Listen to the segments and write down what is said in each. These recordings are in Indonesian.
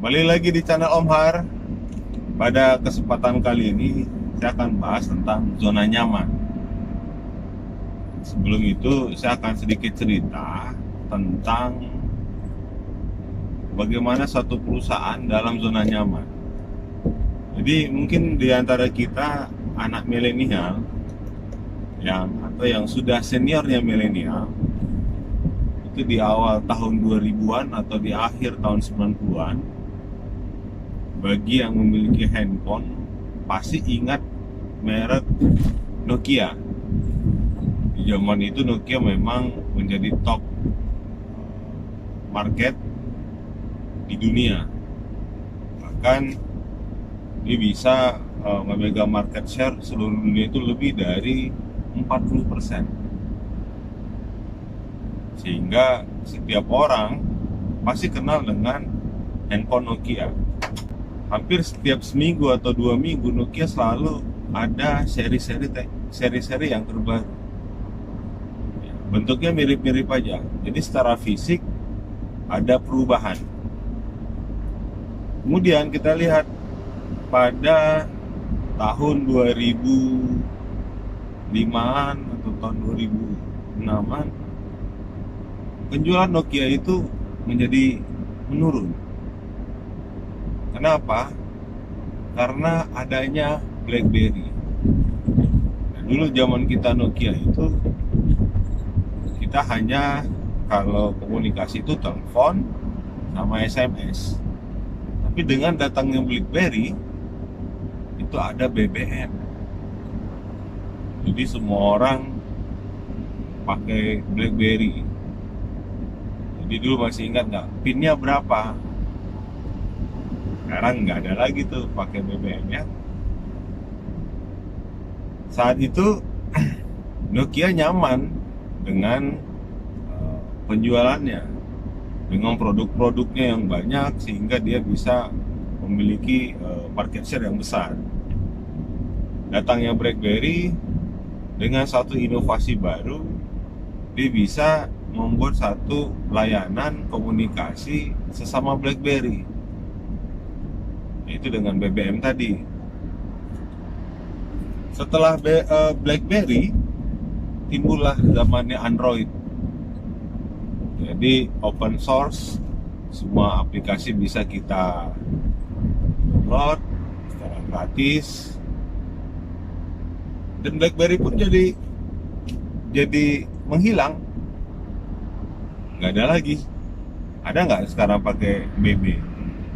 Kembali lagi di channel Om Har. Pada kesempatan kali ini saya akan bahas tentang zona nyaman. Sebelum itu saya akan sedikit cerita tentang bagaimana suatu perusahaan dalam zona nyaman. Jadi mungkin di antara kita anak milenial yang sudah seniornya milenial itu di awal tahun 2000-an atau di akhir tahun 90-an, bagi yang memiliki handphone pasti ingat merek Nokia. Di zaman itu Nokia memang menjadi top market di dunia. Bahkan dia bisa memegang market share seluruh dunia itu lebih dari 40%. Sehingga setiap orang pasti kenal dengan handphone Nokia. Hampir setiap seminggu atau 2 minggu Nokia selalu ada seri-seri yang terbaru. Bentuknya mirip-mirip aja. Jadi secara fisik ada perubahan. Kemudian kita lihat pada tahun 2005-an atau tahun 2006-an, penjualan Nokia itu menjadi menurun. Kenapa? Karena adanya BlackBerry. Nah, dulu zaman kita Nokia itu kita hanya kalau komunikasi itu telepon sama SMS. Tapi dengan datangnya BlackBerry itu ada BBM. Jadi semua orang pakai BlackBerry. Jadi dulu masih ingat nggak? PIN-nya berapa? Sekarang nggak ada lagi tuh pakai BBM ya. Saat itu Nokia nyaman dengan penjualannya, dengan produk-produknya yang banyak, sehingga dia bisa memiliki market share yang besar. Datangnya BlackBerry dengan satu inovasi baru, dia bisa membuat satu layanan komunikasi sesama BlackBerry, yaitu dengan BBM tadi. Setelah BlackBerry, timbullah zamannya Android. Jadi open source, semua aplikasi bisa kita download secara gratis. Dan BlackBerry pun jadi menghilang, nggak ada lagi. Ada nggak sekarang pakai BB?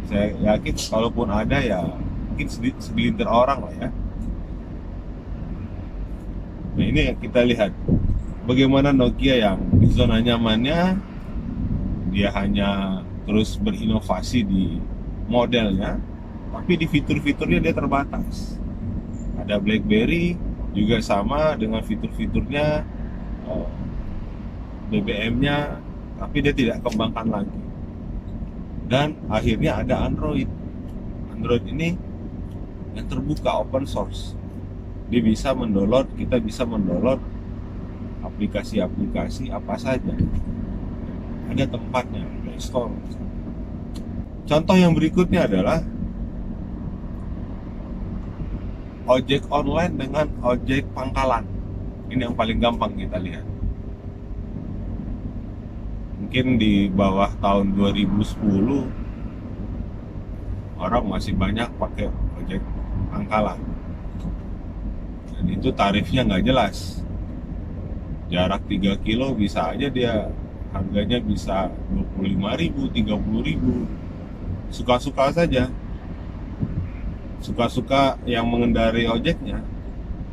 Saya yakin kalaupun ada ya mungkin segelintir orang lah ya. Nah, ini kita lihat bagaimana Nokia yang di zona nyamannya dia hanya terus berinovasi di modelnya, tapi di fitur-fiturnya dia terbatas. Ada BlackBerry juga sama dengan fitur-fiturnya, BBM-nya, tapi dia tidak kembangkan lagi. Dan akhirnya ada Android. Android ini yang terbuka, open source. Dia bisa mendownload, kita bisa mendownload aplikasi-aplikasi apa saja. Ada tempatnya, Play Store. Contoh yang berikutnya adalah ojek online dengan ojek pangkalan. Ini yang paling gampang kita lihat. Mungkin di bawah tahun 2010 orang masih banyak pakai ojek pangkalan, dan itu tarifnya nggak jelas. Jarak 3 kilo bisa aja dia harganya bisa 25.000, 30.000. Suka-suka saja. Suka-suka yang mengendarai ojeknya,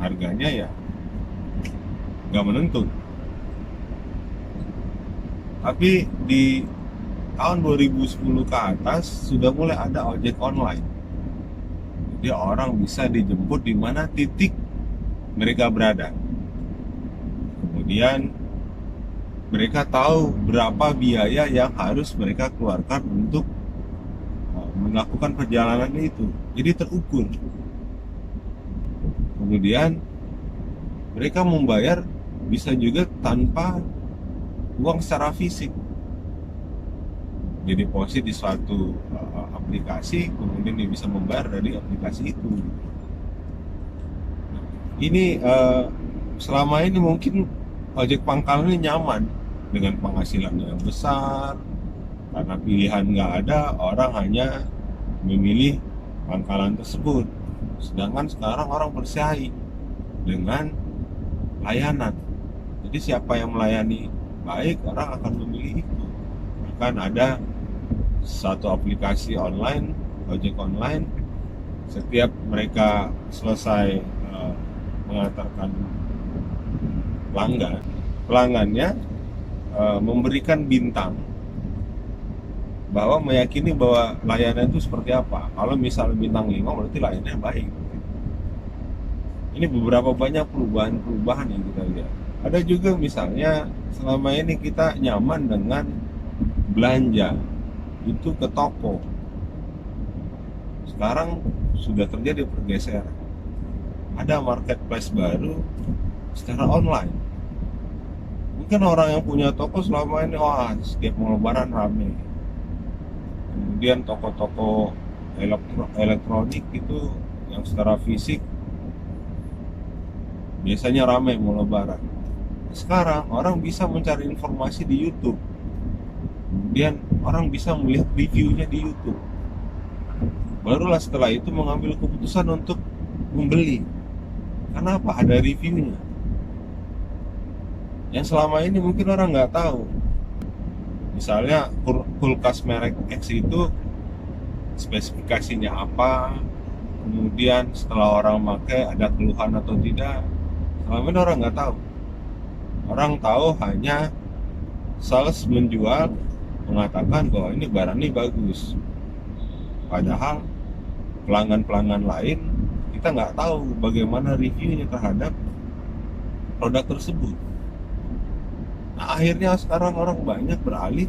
harganya ya nggak menentu. Tapi di tahun 2010 ke atas sudah mulai ada ojek online. Jadi orang bisa dijemput di mana titik mereka berada. Kemudian mereka tahu berapa biaya yang harus mereka keluarkan untuk melakukan perjalanan itu. Jadi terukur. Kemudian mereka membayar bisa juga tanpa uang secara fisik. Jadi deposit di suatu aplikasi, kemudian dia bisa membayar dari aplikasi itu. Ini selama ini mungkin ojek pangkalan ini nyaman dengan penghasilannya yang besar, karena pilihan nggak ada, orang hanya memilih pangkalan tersebut. Sedangkan sekarang orang bersaing dengan layanan. Jadi siapa yang melayani baik, orang akan memilih itu. Bahkan ada satu aplikasi online, ojek online, setiap mereka selesai mengantarkan pelanggannya memberikan bintang, bahwa meyakini bahwa layanan itu seperti apa. Kalau misalnya bintang 5 berarti layanannya baik. Ini beberapa banyak perubahan yang kita lihat. Ada juga misalnya selama ini kita nyaman dengan belanja itu ke toko. Sekarang sudah terjadi pergeseran. Ada marketplace baru secara online. Mungkin orang yang punya toko selama ini, wah setiap mau lebaran rame. Kemudian toko-toko elektronik itu yang secara fisik biasanya ramai mau lebaran. Sekarang orang bisa mencari informasi di YouTube. Kemudian orang bisa melihat reviewnya di YouTube. Barulah setelah itu mengambil keputusan untuk membeli. Kenapa? Ada reviewnya. Yang selama ini mungkin orang nggak tahu. Misalnya kulkas merek X itu spesifikasinya apa, kemudian setelah orang pakai ada keluhan atau tidak. Selama ini orang nggak tahu. Orang tahu hanya sales menjual, mengatakan bahwa ini barang ini bagus. Padahal pelanggan-pelanggan lain kita nggak tahu bagaimana reviewnya terhadap produk tersebut. Nah, akhirnya sekarang orang banyak beralih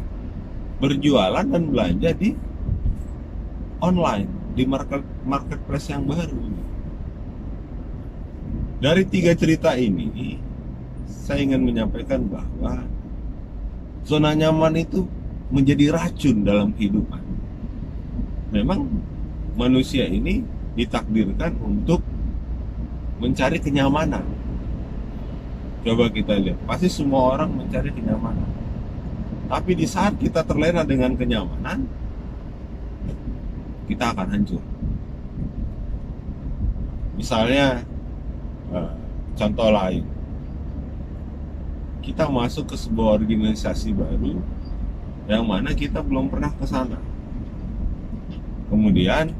berjualan dan belanja di online, di marketplace yang baru. Dari 3 cerita ini, saya ingin menyampaikan bahwa zona nyaman itu menjadi racun dalam kehidupan. Memang manusia ini ditakdirkan untuk mencari kenyamanan. Coba kita lihat, pasti semua orang mencari kenyamanan. Tapi di saat kita terlena dengan kenyamanan, kita akan hancur. Misalnya, contoh lain, kita masuk ke sebuah organisasi baru yang mana kita belum pernah ke sana. Kemudian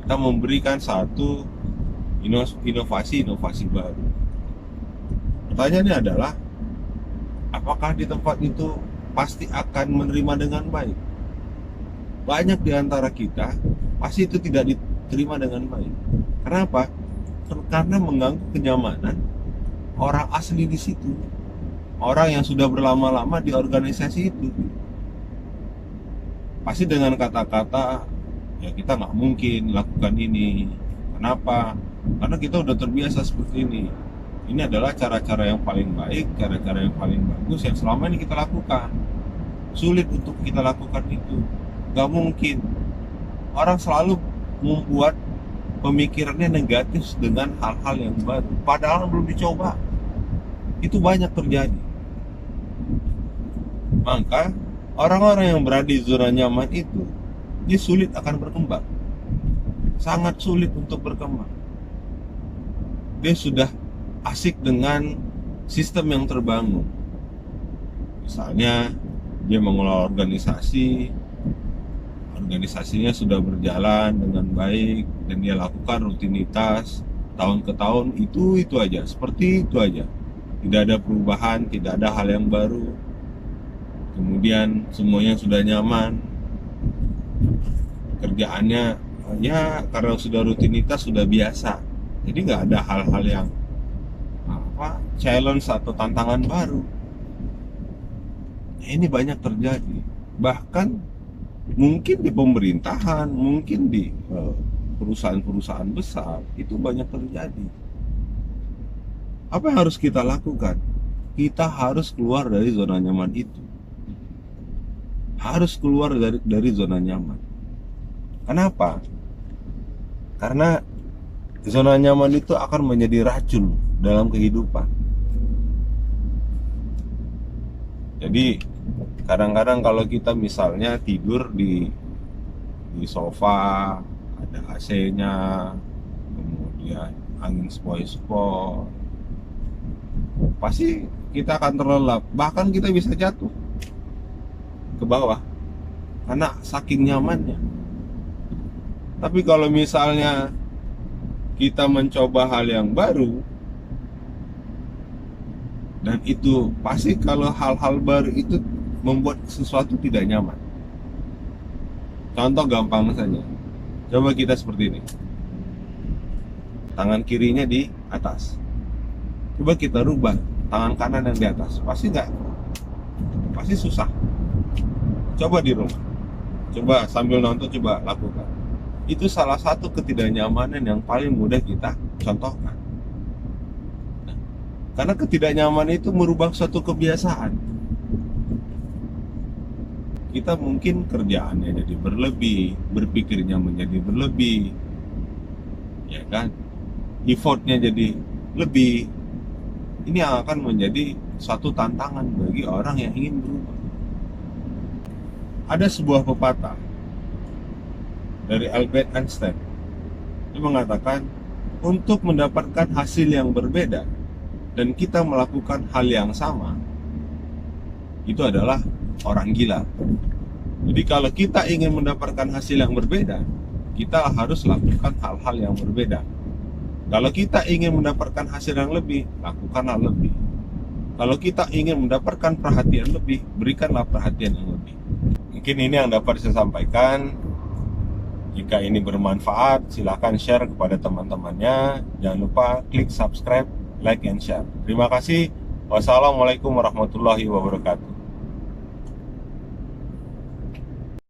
kita memberikan satu inovasi baru. Pertanyaannya adalah, apakah di tempat itu pasti akan menerima dengan baik? Banyak di antara kita pasti itu tidak diterima dengan baik. Kenapa? Karena mengganggu kenyamanan orang asli di situ, orang yang sudah berlama-lama di organisasi itu. Pasti dengan kata-kata, ya kita nggak mungkin lakukan ini. Kenapa? Karena kita udah terbiasa seperti ini. Ini adalah cara-cara yang paling baik, cara-cara yang paling bagus yang selama ini kita lakukan. Sulit untuk kita lakukan itu. Gak mungkin. Orang selalu membuat pemikirannya negatif dengan hal-hal yang baru, padahal belum dicoba. Itu banyak terjadi. Maka orang-orang yang berada di zona nyaman itu, dia sulit akan berkembang. Sangat sulit untuk berkembang. Dia sudah asik dengan sistem yang terbangun. Misalnya dia mengelola organisasinya sudah berjalan dengan baik dan dia lakukan rutinitas tahun ke tahun, itu aja, seperti itu aja. Tidak ada perubahan, tidak ada hal yang baru. Kemudian semuanya sudah nyaman. Kerjaannya ya karena sudah rutinitas, sudah biasa. Jadi nggak ada hal-hal yang challenge atau tantangan baru. Ini banyak terjadi. Bahkan mungkin di pemerintahan, mungkin di perusahaan-perusahaan besar, itu banyak terjadi. Apa yang harus kita lakukan? Kita harus keluar dari zona nyaman itu. Harus keluar dari zona nyaman. Kenapa? Karena zona nyaman itu akan menjadi racun dalam kehidupan. Jadi kadang-kadang kalau kita misalnya tidur di sofa, ada AC-nya, kemudian angin sepoi-sepoi, pasti kita akan terlelap, bahkan kita bisa jatuh ke bawah karena saking nyamannya. Tapi kalau misalnya kita mencoba hal yang baru, dan itu pasti kalau hal-hal baru itu membuat sesuatu tidak nyaman. Contoh gampang saja, coba kita seperti ini, tangan kirinya di atas, coba kita rubah tangan kanan yang di atas, pasti susah. Coba di rumah, coba sambil nonton, coba lakukan. Itu salah satu ketidaknyamanan yang paling mudah kita contohkan. Karena ketidaknyamanan itu merubah suatu kebiasaan. Kita mungkin kerjaannya jadi berlebih, berpikirnya menjadi berlebih, ya kan? Effortnya jadi lebih. Ini yang akan menjadi suatu tantangan bagi orang yang ingin berubah. Ada sebuah pepatah dari Albert Einstein. Dia mengatakan, untuk mendapatkan hasil yang berbeda dan kita melakukan hal yang sama, itu adalah orang gila. Jadi kalau kita ingin mendapatkan hasil yang berbeda, kita harus lakukan hal-hal yang berbeda. Kalau kita ingin mendapatkan hasil yang lebih, lakukan hal lebih. Kalau kita ingin mendapatkan perhatian lebih, berikanlah perhatian yang lebih. Mungkin ini yang dapat saya sampaikan. Jika ini bermanfaat, silakan share kepada teman-temannya. Jangan lupa klik subscribe, like, and share. Terima kasih. Wassalamualaikum warahmatullahi wabarakatuh.